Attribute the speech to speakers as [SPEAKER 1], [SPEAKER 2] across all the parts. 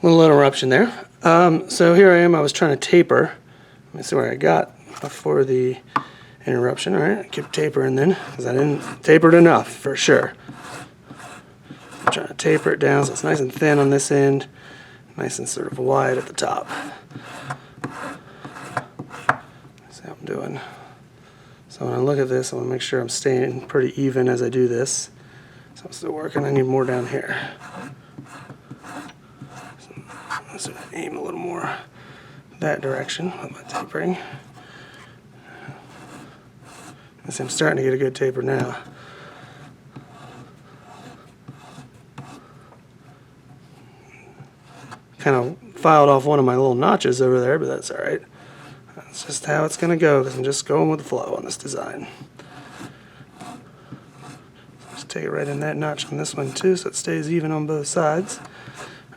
[SPEAKER 1] Little interruption there. So here I am, I was trying to taper. Let me see where I got before the interruption. All right, I kept tapering then, because I didn't taper it enough, for sure. I'm trying to taper it down so it's nice and thin on this end, nice and sort of wide at the top. That's how I'm doing. So when I look at this, I want to make sure I'm staying pretty even as I do this. So I'm still working, I need more down here. So aim a little more that direction with my tapering. See, I'm starting to get a good taper now. Kind of filed off one of my little notches over there, but that's alright. That's just how it's going to go, because I'm just going with the flow on this design. Just take it right in that notch on this one too, so it stays even on both sides.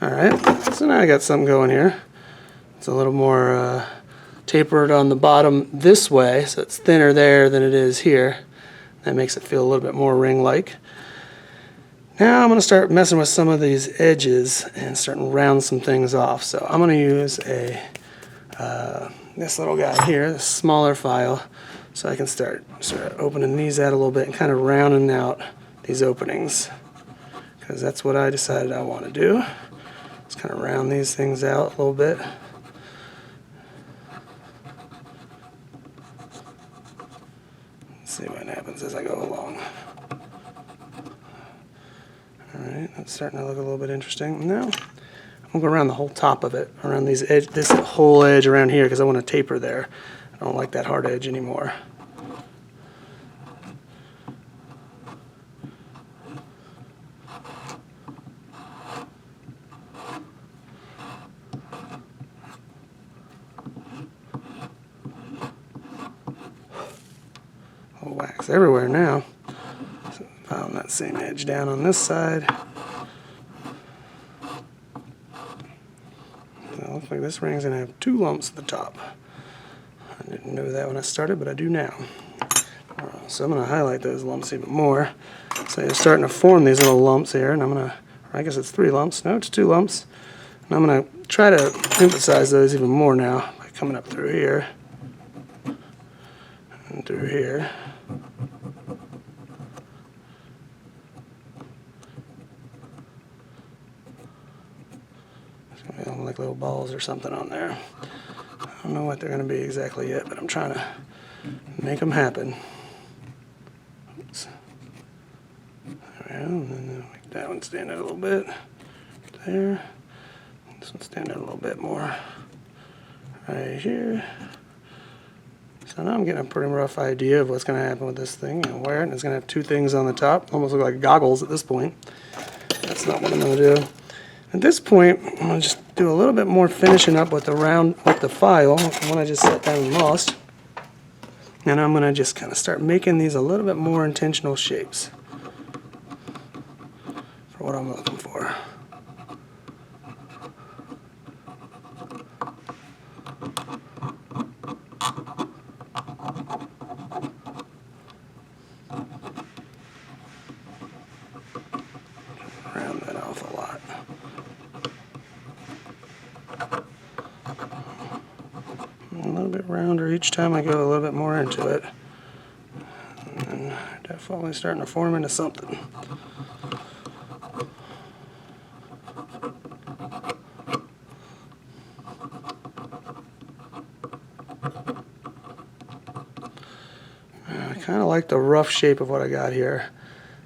[SPEAKER 1] Alright, so now I got something going here. It's a little more tapered on the bottom this way, so it's thinner there than it is here. That makes it feel a little bit more ring-like. Now I'm going to start messing with some of these edges and starting to round some things off. So I'm going to use this little guy here, this smaller file, so I can start opening these out a little bit and kind of rounding out these openings, because that's what I decided I want to do. Just kind of round these things out a little bit. Let's see what happens as I go along. Alright, that's starting to look a little bit interesting. Now, I'm going to go around the whole top of it, around these this whole edge around here, because I want to taper there. I don't like that hard edge anymore. Wax everywhere now. So filing that same edge down on this side. So it looks like this ring's going to have 2 lumps at the top. I didn't know that when I started, but I do now. So I'm going to highlight those lumps even more. So you're starting to form these little lumps here, and I'm going to, I guess it's 3 lumps. No, it's 2 lumps. And I'm going to try to emphasize those even more now by coming up through here and through here. Like little balls or something on there. I don't know what they're going to be exactly yet, but I'm trying to make them happen. Oops. There we go. And then make that one stand out a little bit. There. This one stand out a little bit more. Right here. So now I'm getting a pretty rough idea of what's going to happen with this thing. I'm wear it, and it's going to have 2 things on the top. Almost look like goggles at this point. That's not what I'm going to do. At this point, I'm going to just do a little bit more finishing up with the file, the one I just set down and lost. And I'm going to just kind of start making these a little bit more intentional shapes for what I'm looking for. Round that off a lot. A little bit rounder each time I go a little bit more into it. And definitely starting to form into something. I kind of like the rough shape of what I got here.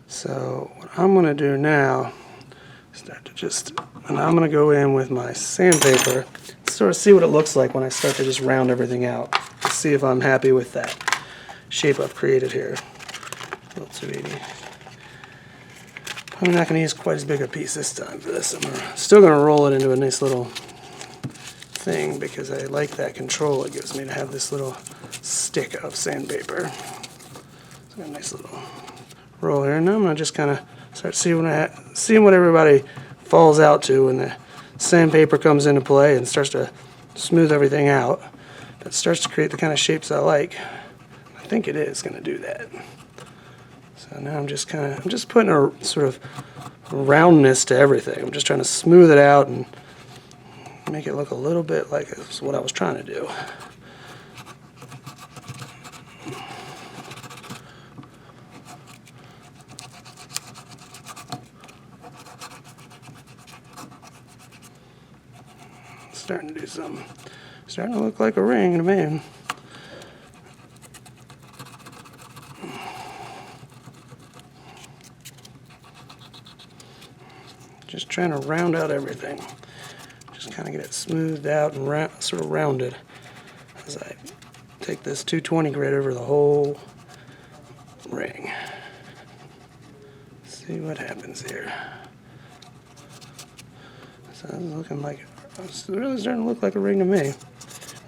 [SPEAKER 1] So what I'm going to do now is and I'm going to go in with my sandpaper, sort of see what it looks like when I start to just round everything out. See if I'm happy with that shape I've created here. Little 280. I'm not going to use quite as big a piece this time for this. I'm still going to roll it into a nice little thing because I like that control it gives me to have this little stick of sandpaper. So I got a nice little roll here. Now I'm going to just kind of start seeing what everybody falls out to when the sandpaper comes into play and starts to smooth everything out. That starts to create the kind of shapes I like. I think it is going to do that. So now I'm just putting a sort of roundness to everything. I'm just trying to smooth it out and make it look a little bit like it's what I was trying to do. Starting to do something. Starting to look like a ring to me. Just trying to round out everything. Just kind of get it smoothed out and sort of rounded as I take this 220 grit over the whole ring. See what happens here. So it's looking like, it's really starting to look like a ring to me.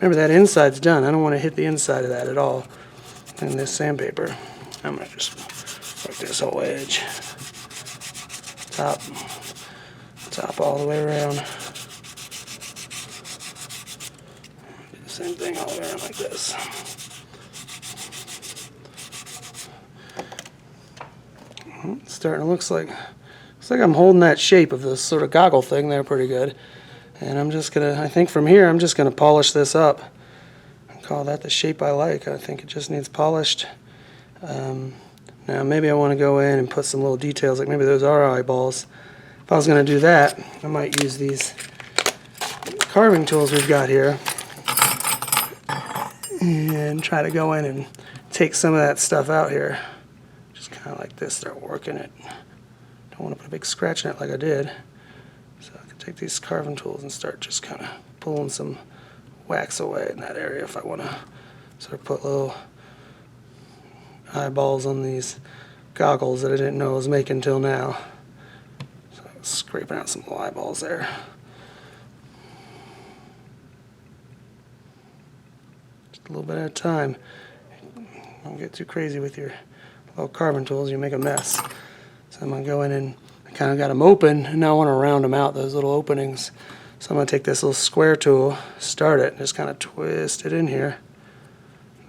[SPEAKER 1] Remember, that inside's done. I don't want to hit the inside of that at all in this sandpaper. I'm going to just work this whole edge. Top all the way around. Do the same thing all the way around like this. It's starting to looks like I'm holding that shape of this sort of goggle thing there pretty good. And I'm just gonna, I think from here I'm just gonna polish this up and call that the shape I like. I think it just needs polished. Now maybe I want to go in and put some little details, like maybe those are eyeballs. If I was going to do that, I might use these carving tools we've got here and try to go in and take some of that stuff out here. Just kind of like this, start working it. Don't want to put a big scratch in it like I did. So I can take these carving tools and start just kind of pulling some wax away in that area if I want to sort of put little eyeballs on these goggles that I didn't know I was making until now. So I was scraping out some little eyeballs there. Just a little bit at a time. Don't get too crazy with your little carving tools, you make a mess. So I'm going to go in and I kind of got them open, and now I want to round them out, those little openings. So I'm going to take this little square tool, start it, and just kind of twist it in here,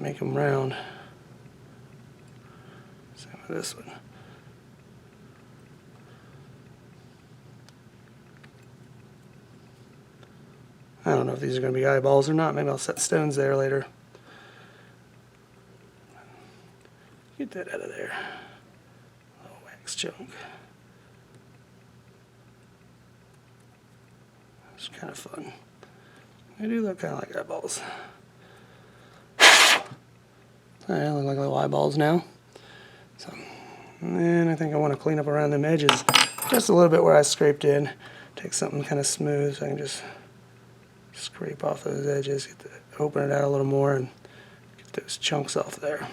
[SPEAKER 1] make them round. Same with this one. I don't know if these are going to be eyeballs or not. Maybe I'll set stones there later. Get that out of there. Little wax chunk. It's kind of fun. They do look kind of like eyeballs. They look like little eyeballs now. So, and then I think I want to clean up around them edges just a little bit where I scraped in. Take something kind of smooth so I can just scrape off those edges, open it out a little more, and get those chunks off there.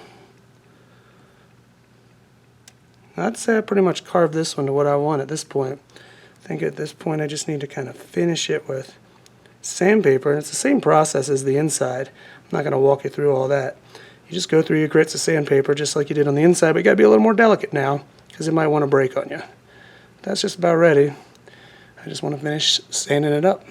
[SPEAKER 1] I'd say I pretty much carved this one to what I want at this point. I think at this point I just need to kind of finish it with sandpaper, and it's the same process as the inside. I'm not going to walk you through all that. You just go through your grits of sandpaper just like you did on the inside, but you got to be a little more delicate now because it might want to break on you. That's just about ready. I just want to finish sanding it up.